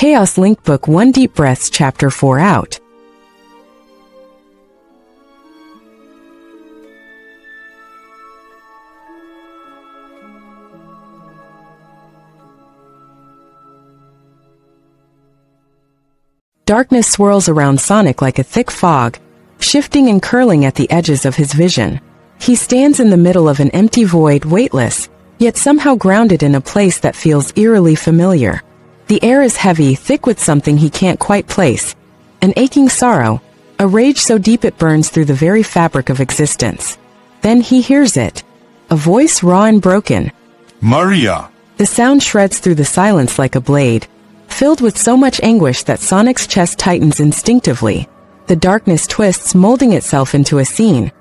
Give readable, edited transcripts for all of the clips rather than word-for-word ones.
Chaos Link Book 1 Deep Breaths Chapter 4 Out. Darkness swirls around Sonic like a thick fog, shifting and curling at the edges of his vision. He stands in the middle of an empty void, weightless, yet somehow grounded in a place that feels eerily familiar. The air is heavy, thick with something he can't quite place. An aching sorrow, a rage so deep it burns through the very fabric of existence. Then he hears it. A voice raw and broken. Maria! The sound shreds through the silence like a blade, filled with so much anguish that Sonic's chest tightens instinctively. The darkness twists, molding itself into a scene.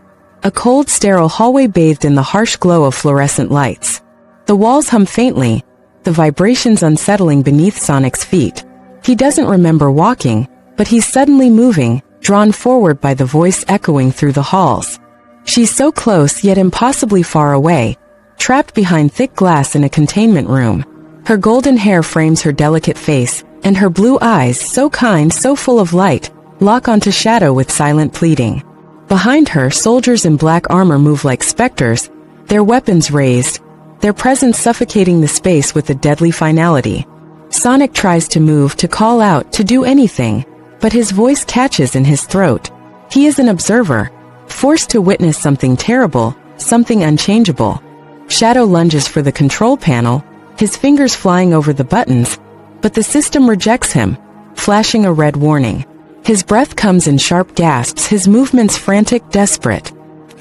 A cold, sterile hallway bathed in the harsh glow of fluorescent lights. The walls hum faintly, the vibrations unsettling beneath Sonic's feet. He doesn't remember walking, but he's suddenly moving, drawn forward by the voice echoing through the halls. She's so close yet impossibly far away, trapped behind thick glass in a containment room. Her golden hair frames her delicate face, and her blue eyes, so kind, so full of light, lock onto Shadow with silent pleading. Behind her, soldiers in black armor move like specters, their weapons raised, their presence suffocating the space with a deadly finality. Sonic tries to move, to call out, to do anything, but his voice catches in his throat. He is an observer, forced to witness something terrible, something unchangeable. Shadow lunges for the control panel, his fingers flying over the buttons, but the system rejects him, flashing a red warning. His breath comes in sharp gasps, his movements frantic, desperate.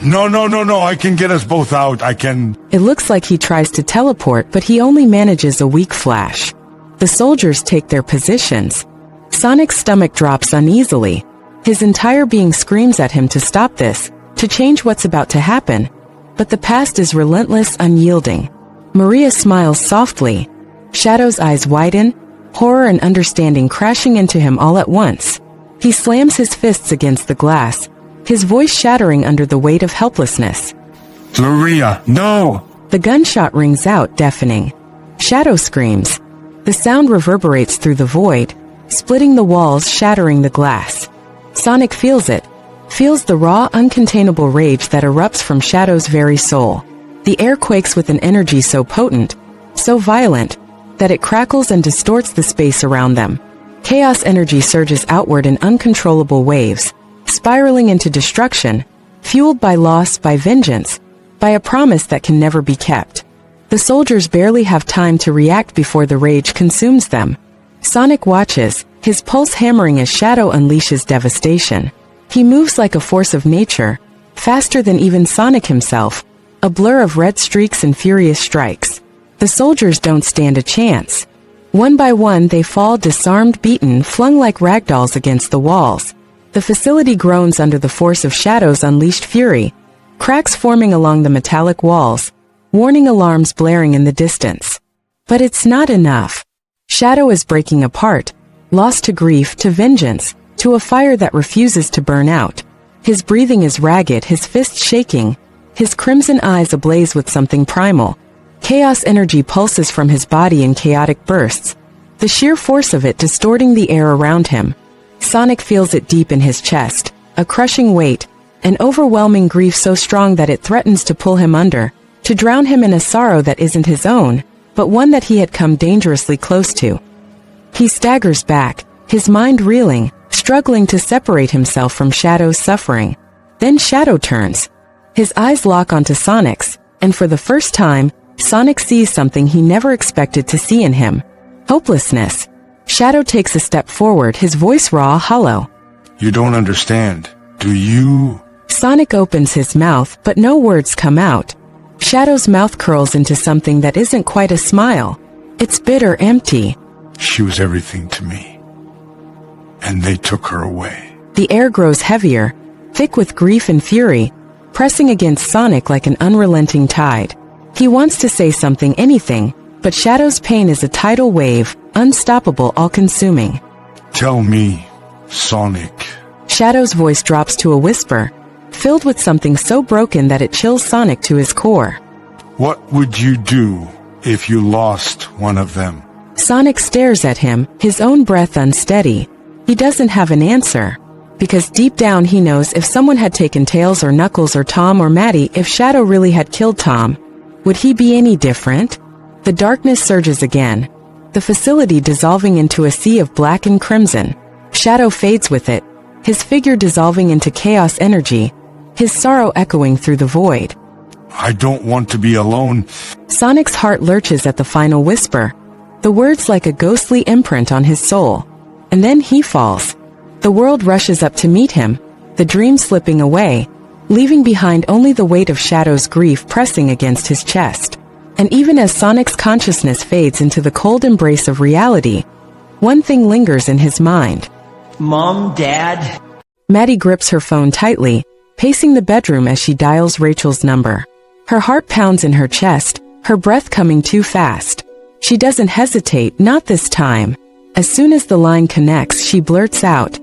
No, I can get us both out, I can... It looks like he tries to teleport, but he only manages a weak flash. The soldiers take their positions. Sonic's stomach drops uneasily. His entire being screams at him to stop this, to change what's about to happen. But the past is relentless, unyielding. Maria smiles softly. Shadow's eyes widen, horror and understanding crashing into him all at once. He slams his fists against the glass, his voice shattering under the weight of helplessness. Maria, no! The gunshot rings out, deafening. Shadow screams. The sound reverberates through the void, splitting the walls, shattering the glass. Sonic feels it, feels the raw, uncontainable rage that erupts from Shadow's very soul. The air quakes with an energy so potent, so violent, that it crackles and distorts the space around them. Chaos energy surges outward in uncontrollable waves, spiraling into destruction, fueled by loss, by vengeance, by a promise that can never be kept. The soldiers barely have time to react before the rage consumes them. Sonic watches, his pulse hammering as Shadow unleashes devastation. He moves like a force of nature, faster than even Sonic himself, a blur of red streaks and furious strikes. The soldiers don't stand a chance. One by one they fall, disarmed, beaten, flung like ragdolls against the walls. The facility groans under the force of Shadow's unleashed fury, cracks forming along the metallic walls, warning alarms blaring in the distance. But it's not enough. Shadow is breaking apart, lost to grief, to vengeance, to a fire that refuses to burn out. His breathing is ragged, his fists shaking, his crimson eyes ablaze with something primal. Chaos energy pulses from his body in chaotic bursts, the sheer force of it distorting the air around him. Sonic feels it deep in his chest, a crushing weight, an overwhelming grief so strong that it threatens to pull him under, to drown him in a sorrow that isn't his own, but one that he had come dangerously close to. He staggers back, his mind reeling, struggling to separate himself from Shadow's suffering. Then Shadow turns. His eyes lock onto Sonic's, and for the first time, Sonic sees something he never expected to see in him. Hopelessness. Shadow takes a step forward, his voice raw, hollow. You don't understand, do you? Sonic opens his mouth, but no words come out. Shadow's mouth curls into something that isn't quite a smile. It's bitter, empty. She was everything to me. And they took her away. The air grows heavier, thick with grief and fury, pressing against Sonic like an unrelenting tide. He wants to say something, anything, but Shadow's pain is a tidal wave, unstoppable, all-consuming. Tell me, Sonic. Shadow's voice drops to a whisper, filled with something so broken that it chills Sonic to his core. What would you do if you lost one of them? Sonic stares at him, his own breath unsteady. He doesn't have an answer. Because deep down he knows if someone had taken Tails or Knuckles or Tom or Maddie, if Shadow really had killed Tom, would he be any different? The darkness surges again, the facility dissolving into a sea of black and crimson. Shadow fades with it, his figure dissolving into chaos energy, his sorrow echoing through the void. I don't want to be alone. Sonic's heart lurches at the final whisper, the words like a ghostly imprint on his soul. And then he falls. The world rushes up to meet him, the dream slipping away, leaving behind only the weight of Shadow's grief pressing against his chest. And even as Sonic's consciousness fades into the cold embrace of reality, one thing lingers in his mind. Mom, Dad? Maddie grips her phone tightly, pacing the bedroom as she dials Rachel's number. Her heart pounds in her chest, her breath coming too fast. She doesn't hesitate, not this time. As soon as the line connects, she blurts out,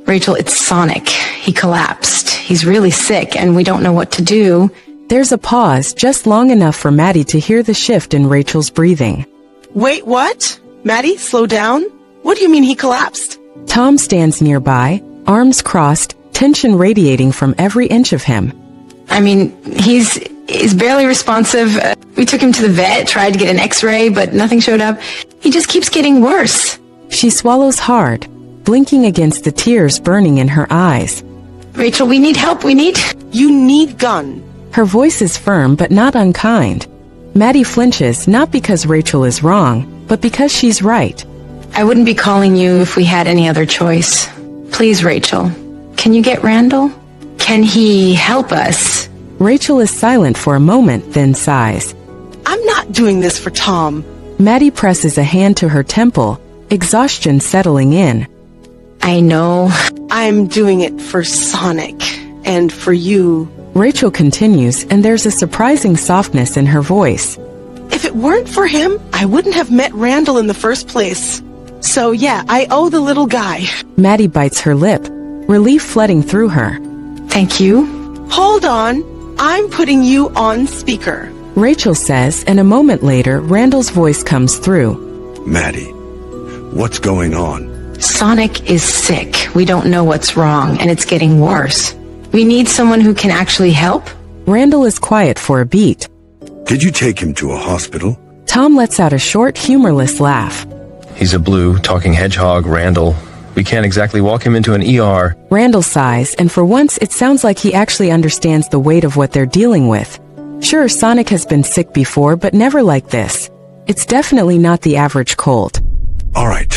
Rachel, it's Sonic. He collapsed. He's really sick and we don't know what to do. There's a pause, just long enough for Maddie to hear the shift in Rachel's breathing. Wait, what? Maddie, slow down? What do you mean he collapsed? Tom stands nearby, arms crossed, tension radiating from every inch of him. I mean, he's barely responsive. We took him to the vet, tried to get an x-ray, but nothing showed up. He just keeps getting worse. She swallows hard, blinking against the tears burning in her eyes. Rachel, we need help. You need Gun. Her voice is firm but not unkind. Maddie flinches, not because Rachel is wrong, but because she's right. I wouldn't be calling you if we had any other choice. Please, Rachel, can you get Randall? Can he help us? Rachel is silent for a moment, then sighs. I'm not doing this for Tom. Maddie presses a hand to her temple, exhaustion settling in. I know. I'm doing it for Sonic and for you. Rachel continues, and there's a surprising softness in her voice. If it weren't for him, I wouldn't have met Randall in the first place. So yeah, I owe the little guy. Maddie bites her lip, relief flooding through her. Thank you. Hold on. I'm putting you on speaker. Rachel says, and a moment later, Randall's voice comes through. Maddie, what's going on? Sonic is sick. We don't know what's wrong, and it's getting worse. We need someone who can actually help. Randall is quiet for a beat. Did you take him to a hospital? Tom lets out a short, humorless laugh. He's a blue, talking hedgehog, Randall. We can't exactly walk him into an ER. Randall sighs, and for once it sounds like he actually understands the weight of what they're dealing with. Sure, Sonic has been sick before, but never like this. It's definitely not the average cold. All right,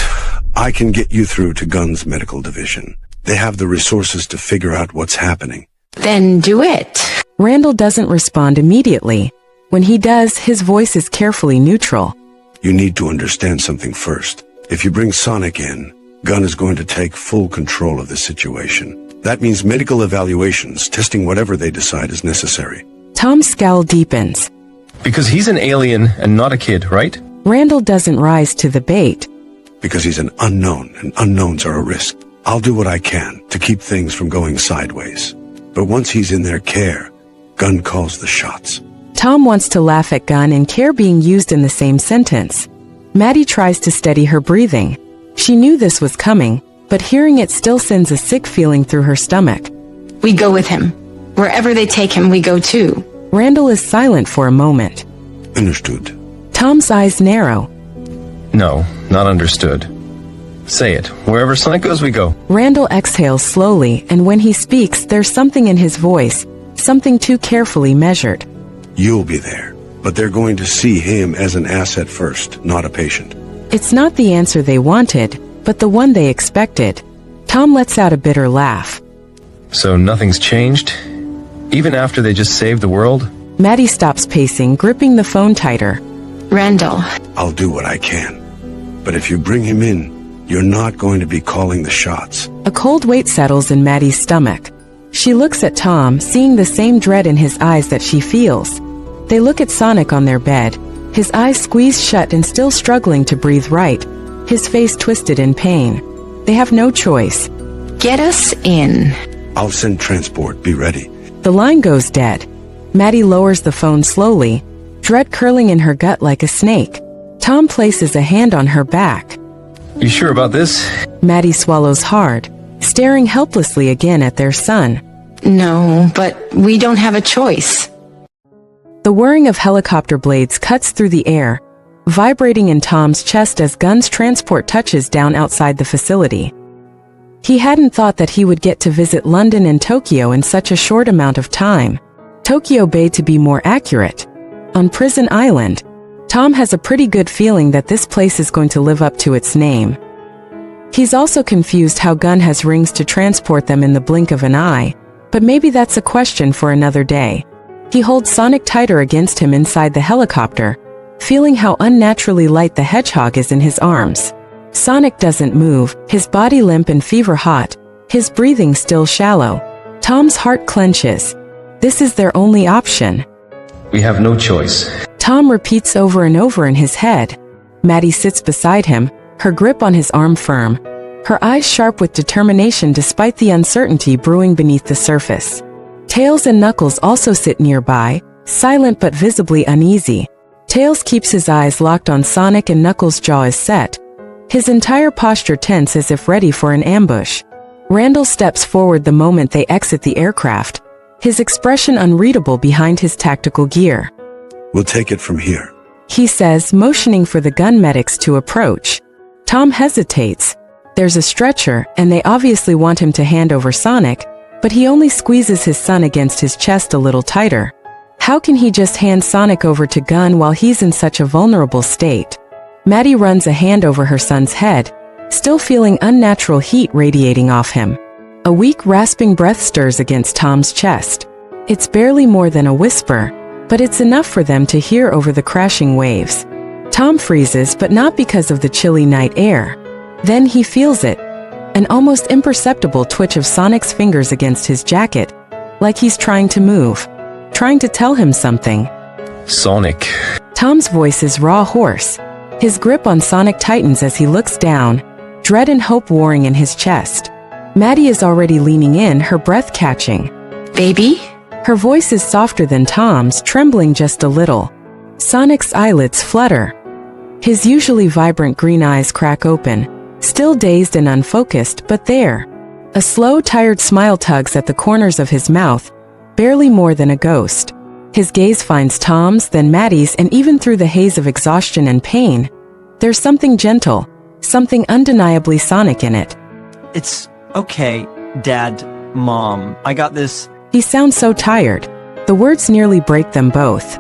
I can get you through to Gun's medical division. They have the resources to figure out what's happening. Then do it. Randall doesn't respond immediately. When he does, his voice is carefully neutral. You need to understand something first. If you bring Sonic in, Gun is going to take full control of the situation. That means medical evaluations, testing whatever they decide is necessary. Tom's scowl deepens. Because he's an alien and not a kid, right? Randall doesn't rise to the bait. Because he's an unknown, and unknowns are a risk. I'll do what I can to keep things from going sideways. But once he's in their care, Gun calls the shots. Tom wants to laugh at Gun and care being used in the same sentence. Maddie tries to steady her breathing. She knew this was coming, but hearing it still sends a sick feeling through her stomach. We go with him. Wherever they take him, we go too. Randall is silent for a moment. Understood. Tom's eyes narrow. No, not understood. Say it. Wherever Sonic goes, we go. Randall exhales slowly, and when he speaks, there's something in his voice, something too carefully measured. You'll be there, but they're going to see him as an asset first, not a patient. It's not the answer they wanted, but the one they expected. Tom lets out a bitter laugh. So nothing's changed? Even after they just saved the world? Maddie stops pacing, gripping the phone tighter. Randall. I'll do what I can. But if you bring him in, you're not going to be calling the shots. A cold weight settles in Maddie's stomach. She looks at Tom, seeing the same dread in his eyes that she feels. They look at Sonic on their bed, his eyes squeezed shut and still struggling to breathe right, his face twisted in pain. They have no choice. Get us in. I'll send transport. Be ready. The line goes dead. Maddie lowers the phone slowly, dread curling in her gut like a snake. Tom places a hand on her back. You sure about this? Maddie swallows hard, staring helplessly again at their son. No, but we don't have a choice. The whirring of helicopter blades cuts through the air, vibrating in Tom's chest as Gunn's transport touches down outside the facility. He hadn't thought that he would get to visit London and Tokyo in such a short amount of time. Tokyo Bay to be more accurate. On Prison Island, Tom has a pretty good feeling that this place is going to live up to its name. He's also confused how Gunn has rings to transport them in the blink of an eye, but maybe that's a question for another day. He holds Sonic tighter against him inside the helicopter, feeling how unnaturally light the hedgehog is in his arms. Sonic doesn't move, his body limp and fever-hot, his breathing still shallow. Tom's heart clenches. This is their only option. We have no choice. Tom repeats over and over in his head. Maddie sits beside him, her grip on his arm firm, her eyes sharp with determination despite the uncertainty brewing beneath the surface. Tails and Knuckles also sit nearby, silent but visibly uneasy. Tails keeps his eyes locked on Sonic and Knuckles' jaw is set, his entire posture tense as if ready for an ambush. Randall steps forward the moment they exit the aircraft, his expression unreadable behind his tactical gear. We'll take it from here, He says, motioning for the gun medics to approach. Tom hesitates. There's a stretcher, and they obviously want him to hand over Sonic, but he only squeezes his son against his chest a little tighter. How can he just hand Sonic over to Gunn while he's in such a vulnerable state? Maddie runs a hand over her son's head, still feeling unnatural heat radiating off him. A weak, rasping breath stirs against Tom's chest. It's barely more than a whisper, but it's enough for them to hear over the crashing waves. Tom freezes, but not because of the chilly night air. Then he feels it, an almost imperceptible twitch of Sonic's fingers against his jacket, like he's trying to move, trying to tell him something. Sonic. Tom's voice is raw hoarse. His grip on Sonic tightens as he looks down, dread and hope warring in his chest. Maddie is already leaning in, her breath catching. Baby? Her voice is softer than Tom's, trembling just a little. Sonic's eyelids flutter. His usually vibrant green eyes crack open, still dazed and unfocused, but there. A slow, tired smile tugs at the corners of his mouth, barely more than a ghost. His gaze finds Tom's, then Maddie's, and even through the haze of exhaustion and pain, there's something gentle, something undeniably Sonic in it. It's okay, Dad, Mom. I got this. He sounds so tired. The words nearly break them both.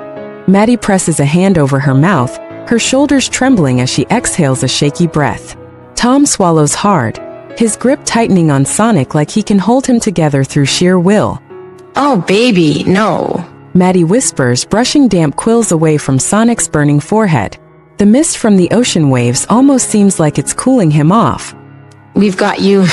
Maddie presses a hand over her mouth, her shoulders trembling as she exhales a shaky breath. Tom swallows hard, his grip tightening on Sonic like he can hold him together through sheer will. Oh, baby, no. Maddie whispers, brushing damp quills away from Sonic's burning forehead. The mist from the ocean waves almost seems like it's cooling him off. We've got you.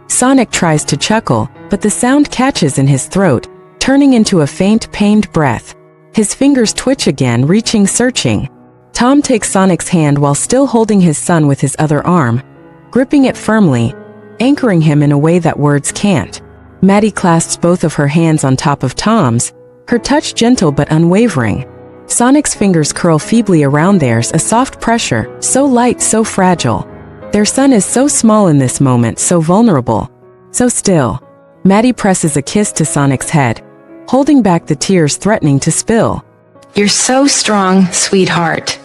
Sonic tries to chuckle, but the sound catches in his throat, turning into a faint, pained breath. His fingers twitch again, reaching, searching. Tom takes Sonic's hand while still holding his son with his other arm, gripping it firmly, anchoring him in a way that words can't. Maddie clasps both of her hands on top of Tom's, her touch gentle but unwavering. Sonic's fingers curl feebly around theirs, a soft pressure, so light, so fragile. Their son is so small in this moment, so vulnerable, so still. Maddie presses a kiss to Sonic's head, holding back the tears threatening to spill. You're so strong, sweetheart.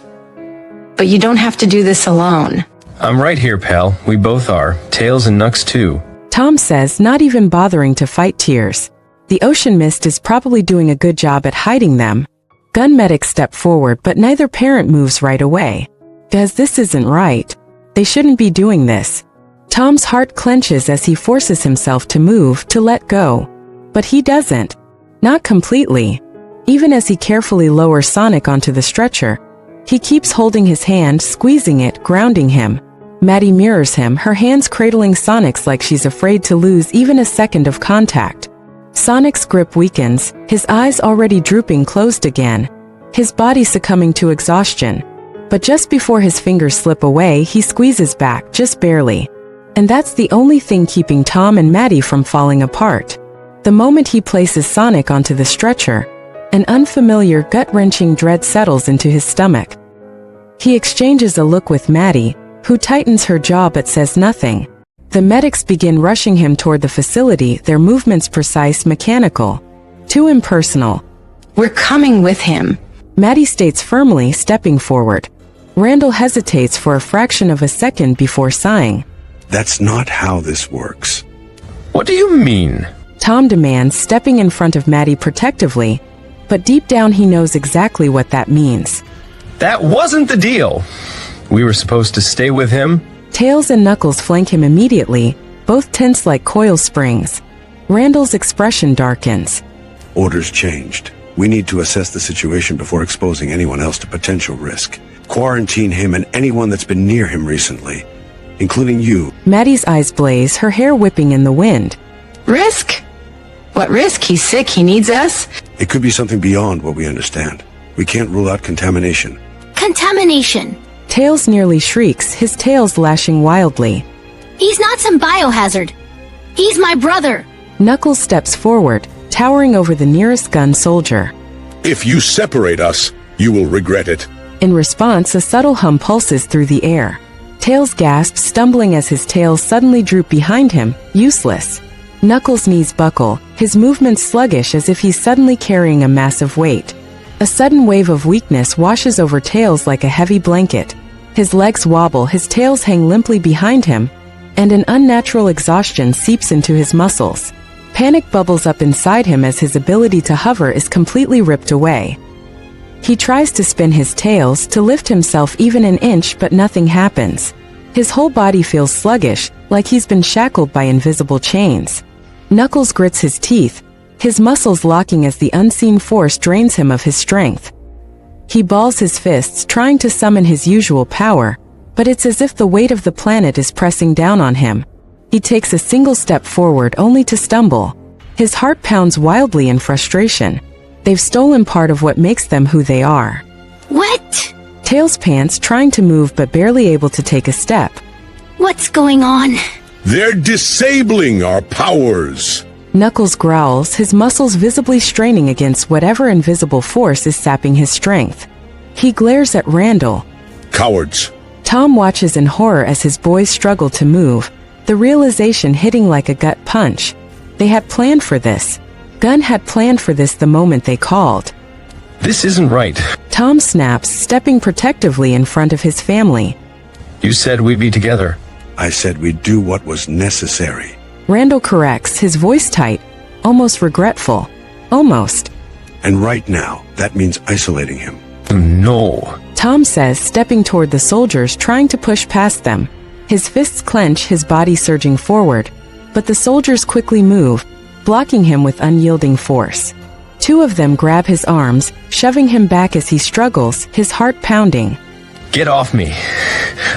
But you don't have to do this alone. I'm right here, pal. We both are. Tails and Nux too. Tom says, not even bothering to fight tears. The ocean mist is probably doing a good job at hiding them. Gun medics step forward, but neither parent moves right away. Guys, this isn't right. They shouldn't be doing this. Tom's heart clenches as he forces himself to move, to let go. But he doesn't. Not completely. Even as he carefully lowers Sonic onto the stretcher, he keeps holding his hand, squeezing it, grounding him. Maddie mirrors him, her hands cradling Sonic's like she's afraid to lose even a second of contact. Sonic's grip weakens, his eyes already drooping closed again, his body succumbing to exhaustion. But just before his fingers slip away, he squeezes back, just barely. And that's the only thing keeping Tom and Maddie from falling apart. The moment he places Sonic onto the stretcher, an unfamiliar, gut-wrenching dread settles into his stomach. He exchanges a look with Maddie, who tightens her jaw but says nothing. The medics begin rushing him toward the facility, their movements precise, mechanical. Too impersonal. We're coming with him. Maddie states firmly, stepping forward. Randall hesitates for a fraction of a second before sighing. That's not how this works. What do you mean? Tom demands, stepping in front of Maddie protectively, but deep down he knows exactly what that means. That wasn't the deal. We were supposed to stay with him. Tails and Knuckles flank him immediately, both tense like coil springs. Randall's expression darkens. Orders changed. We need to assess the situation before exposing anyone else to potential risk. Quarantine him and anyone that's been near him recently, including you. Maddie's eyes blaze, her hair whipping in the wind. Risk? What risk? He's sick, he needs us? It could be something beyond what we understand. We can't rule out contamination. Contamination. Tails nearly shrieks, his tails lashing wildly. He's not some biohazard. He's my brother. Knuckles steps forward, towering over the nearest gun soldier. If you separate us, you will regret it. In response, a subtle hum pulses through the air. Tails gasps, stumbling as his tails suddenly droop behind him, useless. Knuckles' knees buckle, his movements sluggish as if he's suddenly carrying a massive weight. A sudden wave of weakness washes over Tails like a heavy blanket. His legs wobble, his tails hang limply behind him, and an unnatural exhaustion seeps into his muscles. Panic bubbles up inside him as his ability to hover is completely ripped away. He tries to spin his tails, to lift himself even an inch, but nothing happens. His whole body feels sluggish, like he's been shackled by invisible chains. Knuckles grits his teeth, his muscles locking as the unseen force drains him of his strength. He balls his fists, trying to summon his usual power, but it's as if the weight of the planet is pressing down on him. He takes a single step forward only to stumble. His heart pounds wildly in frustration. They've stolen part of what makes them who they are. What? Tails pants, trying to move but barely able to take a step. What's going on? They're disabling our powers. Knuckles growls, his muscles visibly straining against whatever invisible force is sapping his strength. He glares at Randall. Cowards. Tom watches in horror as his boys struggle to move, the realization hitting like a gut punch. They had planned for this. Gunn had planned for this the moment they called. This isn't right. Tom snaps, stepping protectively in front of his family. You said we'd be together. I said we'd do what was necessary. Randall corrects, his voice tight, almost regretful. Almost. And right now, that means isolating him. No. Tom says, stepping toward the soldiers, trying to push past them. His fists clench, his body surging forward. But the soldiers quickly move, blocking him with unyielding force. Two of them grab his arms, shoving him back as he struggles, his heart pounding. Get off me.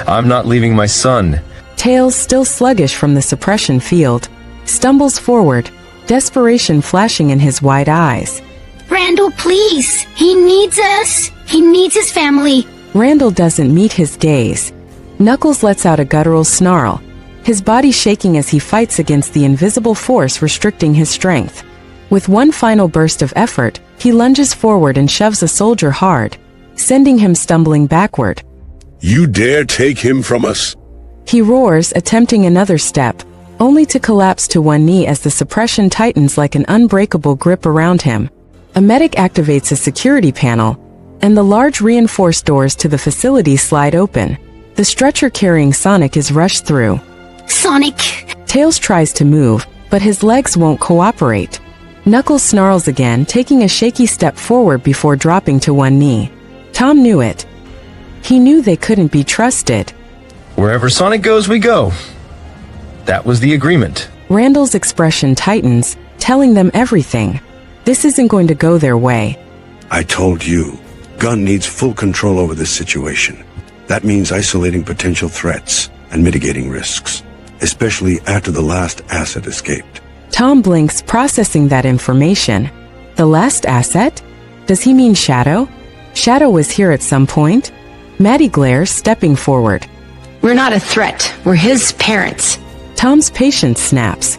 I'm not leaving my son. Tails, still sluggish from the suppression field, stumbles forward, desperation flashing in his wide eyes. Randall, please. He needs us. He needs his family. Randall doesn't meet his gaze. Knuckles lets out a guttural snarl, his body shaking as he fights against the invisible force restricting his strength. With one final burst of effort, he lunges forward and shoves a soldier hard, sending him stumbling backward. You dare take him from us? He roars, attempting another step, only to collapse to one knee as the suppression tightens like an unbreakable grip around him. A medic activates a security panel, and the large reinforced doors to the facility slide open. The stretcher carrying Sonic is rushed through. Sonic! Tails tries to move, but his legs won't cooperate. Knuckles snarls again, taking a shaky step forward before dropping to one knee. Tom knew it. He knew they couldn't be trusted. Wherever Sonic goes, we go. That was the agreement. Randall's expression tightens, telling them everything. This isn't going to go their way. I told you, Gunn needs full control over this situation. That means isolating potential threats and mitigating risks, especially after the last asset escaped. Tom blinks, processing that information. The last asset? Does he mean Shadow? Shadow was here at some point? Maddie glares, stepping forward. We're not a threat. We're his parents. Tom's patience snaps.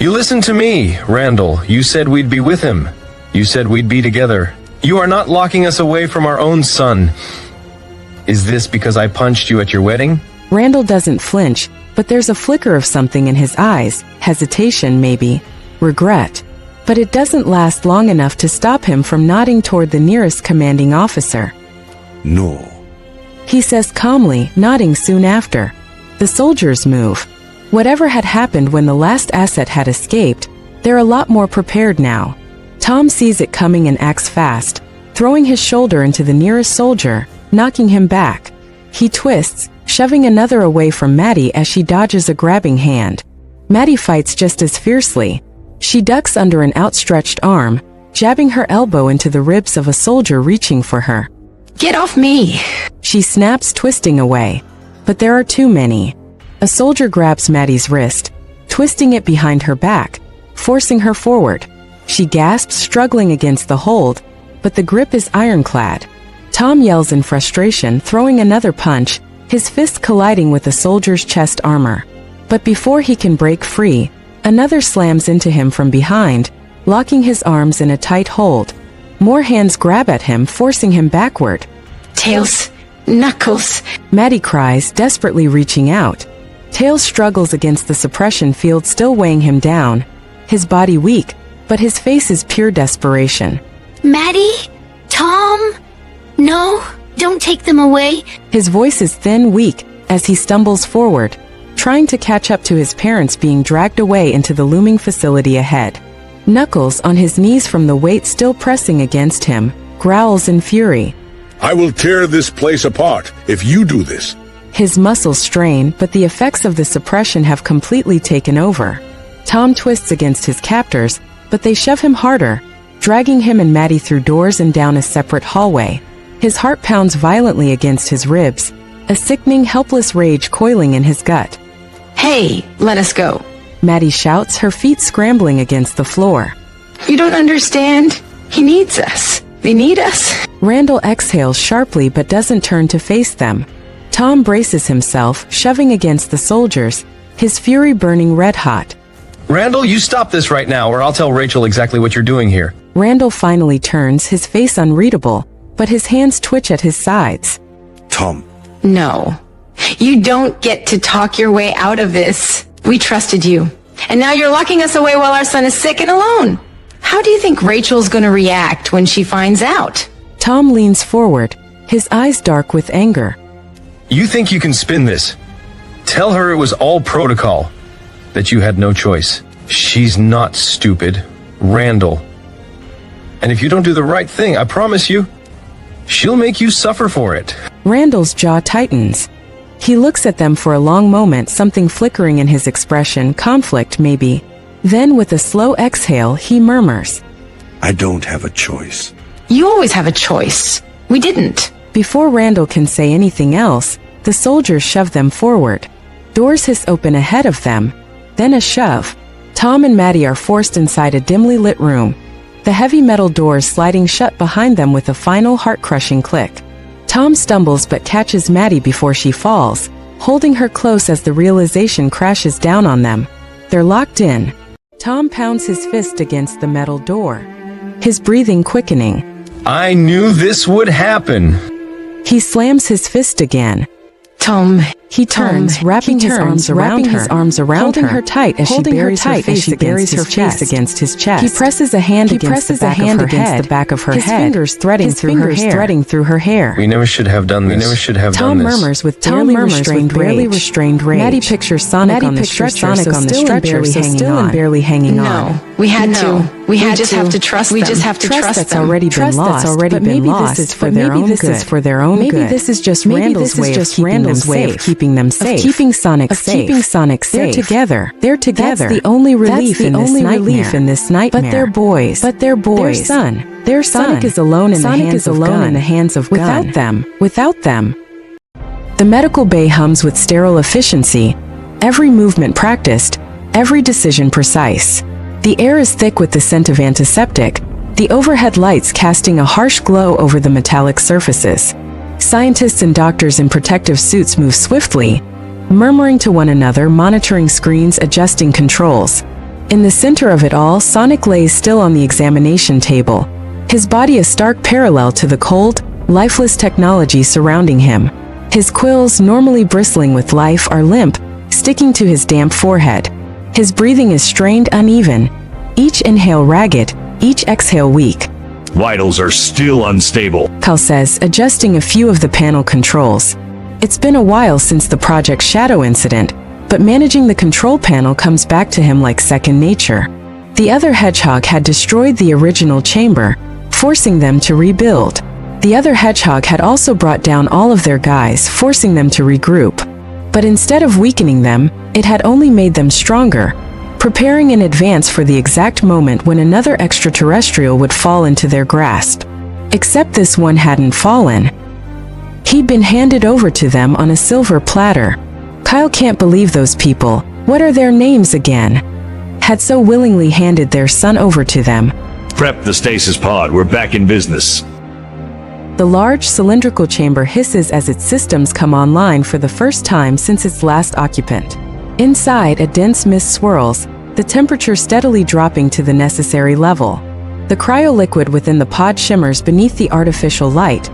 You listen to me, Randall. You said we'd be with him. You said we'd be together. You are not locking us away from our own son. Is this because I punched you at your wedding? Randall doesn't flinch, but there's a flicker of something in his eyes, hesitation maybe, regret. But it doesn't last long enough to stop him from nodding toward the nearest commanding officer. No. He says calmly, nodding soon after. The soldiers move. Whatever had happened when the last asset had escaped, they're a lot more prepared now. Tom sees it coming and acts fast, throwing his shoulder into the nearest soldier, knocking him back. He twists, shoving another away from Maddie as she dodges a grabbing hand. Maddie fights just as fiercely. She ducks under an outstretched arm, jabbing her elbow into the ribs of a soldier reaching for her. Get off me! She snaps, twisting away. But there are too many. A soldier grabs Maddie's wrist, twisting it behind her back, forcing her forward. She gasps, struggling against the hold, but the grip is ironclad. Tom yells in frustration, throwing another punch, his fist colliding with the soldier's chest armor. But before he can break free, another slams into him from behind, locking his arms in a tight hold. More hands grab at him, forcing him backward. Tails, Knuckles. Maddie cries, desperately reaching out. Tails struggles against the suppression field still weighing him down, his body weak, but his face is pure desperation. Maddie? Tom? No, don't take them away. His voice is thin, weak, as he stumbles forward, trying to catch up to his parents being dragged away into the looming facility ahead. Knuckles, on his knees from the weight still pressing against him, growls in fury. I will tear this place apart if you do this. His muscles strain, but the effects of the suppression have completely taken over. Tom twists against his captors, but they shove him harder, dragging him and Maddie through doors and down a separate hallway. His heart pounds violently against his ribs, a sickening, helpless rage coiling in his gut. Hey, let us go. Maddie shouts, her feet scrambling against the floor. You don't understand. He needs us. They need us. Randall exhales sharply but doesn't turn to face them. Tom braces himself, shoving against the soldiers, his fury burning red-hot. Randall, you stop this right now, or I'll tell Rachel exactly what you're doing here. Randall finally turns, his face unreadable, but his hands twitch at his sides. Tom. No. You don't get to talk your way out of this. We trusted you. And now you're locking us away while our son is sick and alone. How do you think Rachel's gonna react when she finds out? Tom leans forward, his eyes dark with anger. You think you can spin this? Tell her it was all protocol, that you had no choice. She's not stupid, Randall. And if you don't do the right thing, I promise you, she'll make you suffer for it. Randall's jaw tightens. He looks at them for a long moment, something flickering in his expression, conflict maybe. Then with a slow exhale, he murmurs, I don't have a choice. You always have a choice. We didn't. Before Randall can say anything else, the soldiers shove them forward. Doors hiss open ahead of them, then a shove. Tom and Maddie are forced inside a dimly lit room, the heavy metal doors sliding shut behind them with a final heart-crushing click. Tom stumbles but catches Maddie before she falls, holding her close as the realization crashes down on them. They're locked in. Tom pounds his fist against the metal door, his breathing quickening. I knew this would happen. He slams his fist again. Tom. He turns, wrapping his arms around her, holding her tight as she buries her face against his chest. He presses a hand against the back of her head, his fingers threading through her hair. We never should have done this. Tom murmurs with barely restrained rage. Maddie pictures Sonic on the stretcher, still and barely hanging on. No, we had to. We just have to trust them. We just have to trust that's already been lost. But maybe this is for their own good. Maybe this is just Randall's way of keeping them safe, keeping Sonic safe. They're together. That's the only relief in this nightmare. But they're boys. Their son. Sonic is alone in the hands of Gun. Without them. The medical bay hums with sterile efficiency. Every movement practiced. Every decision precise. The air is thick with the scent of antiseptic. The overhead lights casting a harsh glow over the metallic surfaces. Scientists and doctors in protective suits move swiftly, murmuring to one another, monitoring screens, adjusting controls. In the center of it all, Sonic lays still on the examination table, his body a stark parallel to the cold, lifeless technology surrounding him. His quills, normally bristling with life, are limp, sticking to his damp forehead. His breathing is strained, uneven, each inhale ragged, each exhale weak. Vitals are still unstable, Kyle says, adjusting a few of the panel controls. It's been a while since the Project Shadow incident, but managing the control panel comes back to him like second nature. The other hedgehog had destroyed the original chamber, forcing them to rebuild. The other hedgehog had also brought down all of their guys, forcing them to regroup. But instead of weakening them, it had only made them stronger, preparing in advance for the exact moment when another extraterrestrial would fall into their grasp. Except this one hadn't fallen. He'd been handed over to them on a silver platter. Kyle can't believe those people, what are their names again, had so willingly handed their son over to them. Prep the stasis pod, we're back in business. The large cylindrical chamber hisses as its systems come online for the first time since its last occupant. Inside, a dense mist swirls, the temperature steadily dropping to the necessary level. The cryo-liquid within the pod shimmers beneath the artificial light,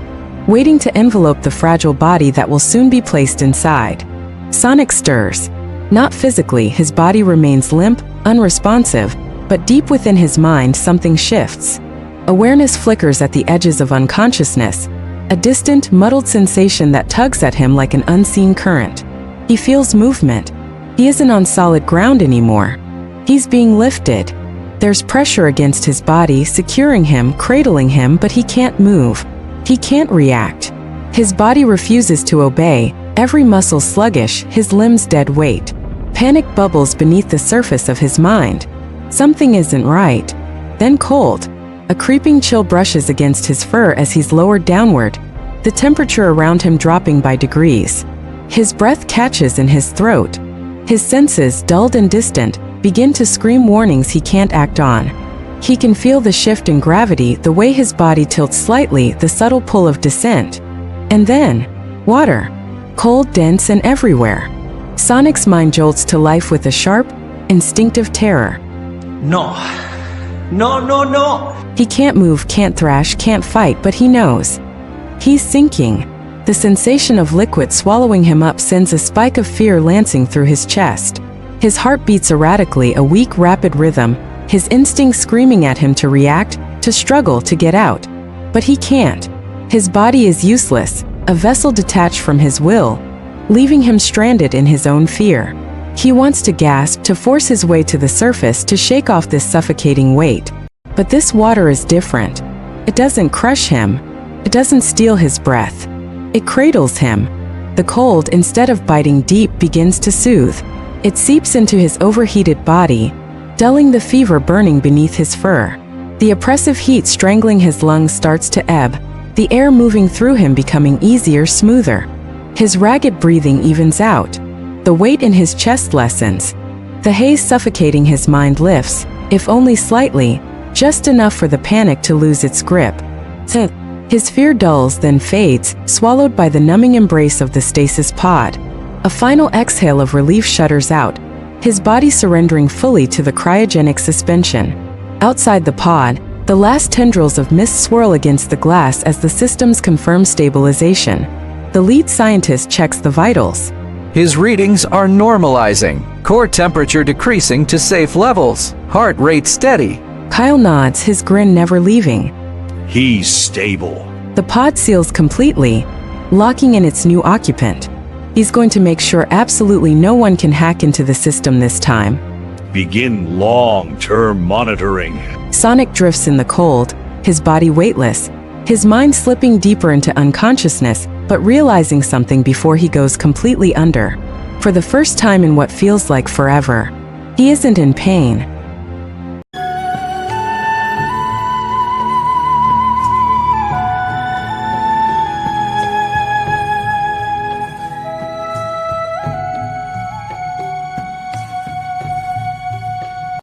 waiting to envelope the fragile body that will soon be placed inside. Sonic stirs. Not physically, his body remains limp, unresponsive, but deep within his mind something shifts. Awareness flickers at the edges of unconsciousness, a distant, muddled sensation that tugs at him like an unseen current. He feels movement. He isn't on solid ground anymore. He's being lifted. There's pressure against his body, securing him, cradling him, but he can't move. He can't react. His body refuses to obey, every muscle sluggish, his limbs dead weight. Panic bubbles beneath the surface of his mind. Something isn't right. Then cold. A creeping chill brushes against his fur as he's lowered downward, the temperature around him dropping by degrees. His breath catches in his throat. His senses, dulled and distant, begin to scream warnings he can't act on. He can feel the shift in gravity, the way his body tilts slightly, the subtle pull of descent. And then, water. Cold, dense, and everywhere. Sonic's mind jolts to life with a sharp, instinctive terror. No. No, no, no. He can't move, can't thrash, can't fight, but he knows. He's sinking. The sensation of liquid swallowing him up sends a spike of fear lancing through his chest. His heart beats erratically, a weak, rapid rhythm, his instincts screaming at him to react, to struggle, to get out. But he can't. His body is useless, a vessel detached from his will, leaving him stranded in his own fear. He wants to gasp, to force his way to the surface, to shake off this suffocating weight. But this water is different. It doesn't crush him. It doesn't steal his breath. It cradles him. The cold, instead of biting deep, begins to soothe. It seeps into his overheated body, dulling the fever burning beneath his fur. The oppressive heat strangling his lungs starts to ebb, the air moving through him becoming easier, smoother. His ragged breathing evens out. The weight in his chest lessens. The haze suffocating his mind lifts, if only slightly, just enough for the panic to lose its grip. His fear dulls, then fades, swallowed by the numbing embrace of the stasis pod. A final exhale of relief shudders out, his body surrendering fully to the cryogenic suspension. Outside the pod, the last tendrils of mist swirl against the glass as the systems confirm stabilization. The lead scientist checks the vitals. His readings are normalizing, core temperature decreasing to safe levels, heart rate steady. Kyle nods, his grin never leaving. He's stable. The pod seals completely, locking in its new occupant. He's going to make sure absolutely no one can hack into the system this time. Begin long-term monitoring. Sonic drifts in the cold, his body weightless, his mind slipping deeper into unconsciousness, but realizing something before he goes completely under. For the first time in what feels like forever, he isn't in pain.